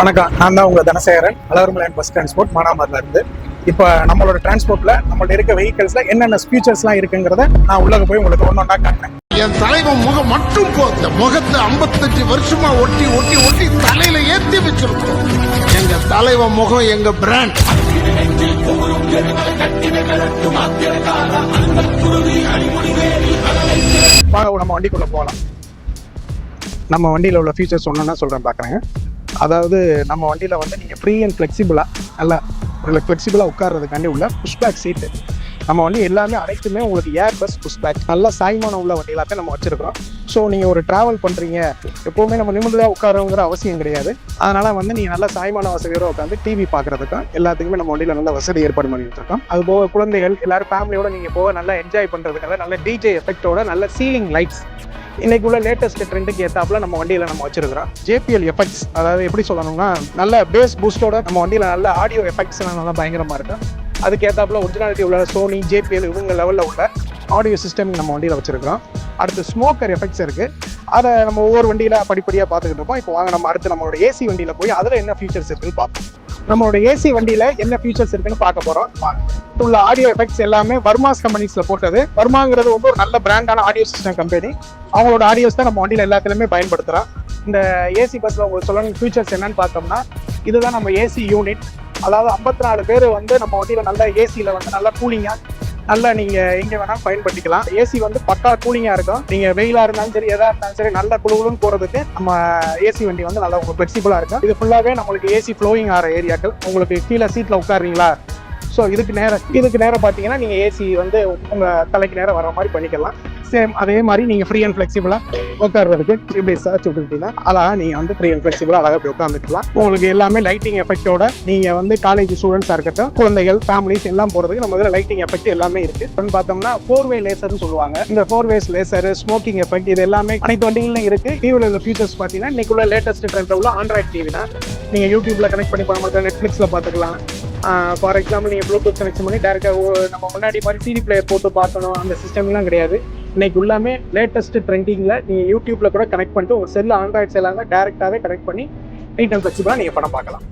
வணக்கம், நான் தான் உங்கள் தனசேகரன். அலவர்மலையன் பஸ் டிரான்ஸ்போர்ட் மானாமரில் இருந்து. இப்போ நம்மளோட டிரான்ஸ்போர்ட்டில் நம்மள்ட்ட இருக்க வெஹிக்கிள்ஸில் என்னென்ன ஃபீச்சர்ஸ்லாம் இருக்குங்கிறத நான் உள்ளே போய் உங்களுக்கு ஒன்றா காட்டுறேன். என் தலைவன் முகம் மட்டும் போதும். முகத்தை 55 வருஷமா ஒட்டி ஒட்டி ஒட்டி தலையில ஏற்றி வச்சிருக்கோம். எங்க தலைவன் முகம் எங்க பிராண்ட். நம்ம வண்டிக்குள்ளே போகலாம். நம்ம வண்டியில் உள்ள ஃபீச்சர்ஸ் ஒன்றுன்னா சொல்கிறேன், பார்க்குறேங்க. அதாவது நம்ம வண்டியில் வந்து நீங்கள் ஃப்ரீ அண்ட் ஃப்ளெக்சிபிளாக நல்லா ஃப்ளெக்சிபிளாக உட்கார்றதுக்காண்டி உள்ள புஷ்பேக் சீட்டு. நம்ம வண்டி எல்லாமே அனைத்துமே உங்களுக்கு ஏர் பஸ் புஷ்பேக் நல்லா சாய்மானம் உள்ள வண்டி எல்லாத்தையும் நம்ம வச்சுருக்கிறோம். ஸோ நீங்கள் ஒரு ட்ராவல் பண்ணுறீங்க, எப்போவுமே நம்ம நிமிடமாக உட்காரங்கிற அவசியம் கிடையாது. அதனால் வந்து நீங்கள் நல்லா சாய்மான வசதியோடு உட்காந்து டிவி பார்க்குறதுக்கும் எல்லாத்துக்குமே நம்ம வண்டியில் நல்ல வசதி ஏற்பாடு பண்ணி வச்சுருக்கோம். அதுபோக குழந்தைகள் எல்லோரும் ஃபேமிலியோட நீங்கள் போக நல்லா என்ஜாய் பண்ணுறதுக்காக நல்ல டிஜே எஃபெக்டோட நல்ல சீலிங் லைட்ஸ் இன்னைக்கு உள்ள லேட்டஸ்ட் ட்ரெண்டுக்கு ஏற்றாப்புல நம்ம வண்டியில் நம்ம வச்சிருக்கிறோம். JPL எஃபெக்ட்ஸ், அதாவது எப்படி சொல்லணும்னா நல்ல பேஸ் பூஸ்டோட நம்ம வண்டியில் நல்ல ஆடியோ எஃபெக்ட்ஸ் எல்லாம் நல்லா பயங்கரமாக இருக்கும். அதுக்கு ஏற்றாப்புல ஒரிஜினாலிட்டி உள்ள சோனி JPL இவங்க லெவலில் உள்ள ஆடியோ சிஸ்டம் நம்ம வண்டியில் வச்சிருக்கிறோம். அடுத்து ஸ்மோக்கர் எஃபெக்ட்ஸ் இருக்குது. அதை நம்ம ஒவ்வொரு வண்டியில் படிப்படியாக பார்த்துக்கிட்டு இருப்போம். இப்போ வாங்க நம்ம அடுத்து நம்மளோட ஏசி வண்டியில் போய் அதில் என்ன ஃபீச்சர்ஸ் இருக்குன்னு பார்ப்போம். நம்மளோட ஏசி வண்டியில் என்ன ஃபீச்சர்ஸ் இருக்குன்னு பார்க்க போகிறோம். உள்ள ஆடியோ எஃபெக்ட்ஸ் எல்லாமே வர்மாஸ் கம்பெனிஸில் போட்டது. வர்மாங்கிறது வந்து ஒரு நல்ல பிராண்டான ஆடியோ சிஸ்டம் கம்பெனி. அவங்களோட ஆடியோஸ் தான் நம்ம வண்டியில் எல்லாத்துலேயுமே பயன்படுத்துகிறோம். இந்த ஏசி பஸ்ஸில் உங்களுக்கு சொல்லணும் ஃபீச்சர்ஸ் என்னன்னு பார்த்தோம்னா, இதுதான் நம்ம ஏசி யூனிட். அதாவது 54 பேர் வந்து நம்ம வண்டியில் நல்ல ஏசியில் வந்து நல்லா கூலிங்காக நல்லா நீங்கள் எங்கே வேணாலும் பயன்படுத்திக்கலாம். ஏசி வந்து பக்கா கூலிங்காக இருக்கும். நீங்கள் வெயிலாக இருந்தாலும் சரி, எதாக இருந்தாலும் சரி, நல்ல குழுகுலுன்னு போகிறதுக்கு நம்ம ஏசி வண்டி வந்து நல்லா உங்களுக்கு ஃப்ளெக்சிபிளாக இருக்கும். இது ஃபுல்லாகவே நம்மளுக்கு ஏசி ஃப்ளோயிங் ஆகிற ஏரியாக்கள். உங்களுக்கு கீழே சீட்டில் உட்காருறீங்களா, ஸோ இதுக்கு நேரம் பார்த்தீங்கன்னா நீங்கள் ஏசி வந்து உங்கள் தலைக்கு நேரம் வர மாதிரி பண்ணிக்கலாம். சேம் அதே மாதிரி நீங்கள் ஃப்ரீ அண்ட் ஃப்ளெக்சிபிளாக உட்கார்றதுக்கு இப்படி சர்ச் விட்டுக்கிட்டீங்கன்னா அழகாக நீங்கள் வந்து ஃப்ரீ அண்ட் ஃப்ளெக்சிபிளாக அழகாக போய் உட்காந்துக்கலாம். உங்களுக்கு எல்லாமே லைட்டிங் எஃபெக்டோட நீங்கள் வந்து காலேஜ் ஸ்டூடெண்ட்ஸாக இருக்கட்டும், குழந்தைகள் ஃபேமிலிஸ் எல்லாம் போகிறதுக்கு நம்ம இதில் லைட்டிங் எஃபெக்ட் எல்லாமே இருக்குது. பார்த்தோம்னா 4-வே லேசர்னு சொல்லுவாங்க. இந்த 4-வேஸ் லேசர், ஸ்மோக்கிங் எஃபெக்ட், இது எல்லாமே அனைத்து வண்டிகளும் இருக்குது. டிவியில் உள்ள ஃபீச்சர்ஸ் பார்த்தீங்கன்னா இன்னைக்குள்ள லேட்டஸ்ட் ட்ரெண்ட் உள்ள ஆண்ட்ராய்ட் டிவி தான். நீங்கள் யூடியூப்பில் கனெக்ட் பண்ணி பண்ண மாட்டோம், நெட்ஃப்ளிக்ஸில் பார்த்துக்கலாம். ஃபார் எக்ஸாம்பிள் நீங்கள் ப்ளூடூத் கனெக்ஷன் பண்ணி டேரெக்டாக நம்ம முன்னாடி மாதிரி CD பிளேயர் போட்டு பார்க்கணும் அந்த சிஸ்டம்லாம் கிடையாது. இன்னைக்கு எல்லாமே லேட்டஸ்ட் ட்ரெண்டிங்கில் நீங்கள் யூடியூப்பில் கூட கனெக்ட் பண்ணிட்டு ஒரு செல் ஆண்ட்ராய்ட் செல்லாங்க டேரெக்டாகவே கனெக்ட் பண்ணி நீட் அண்ட் ஃப்ளெக்சிபிளாக நீங்கள் படம் பார்க்கலாம்.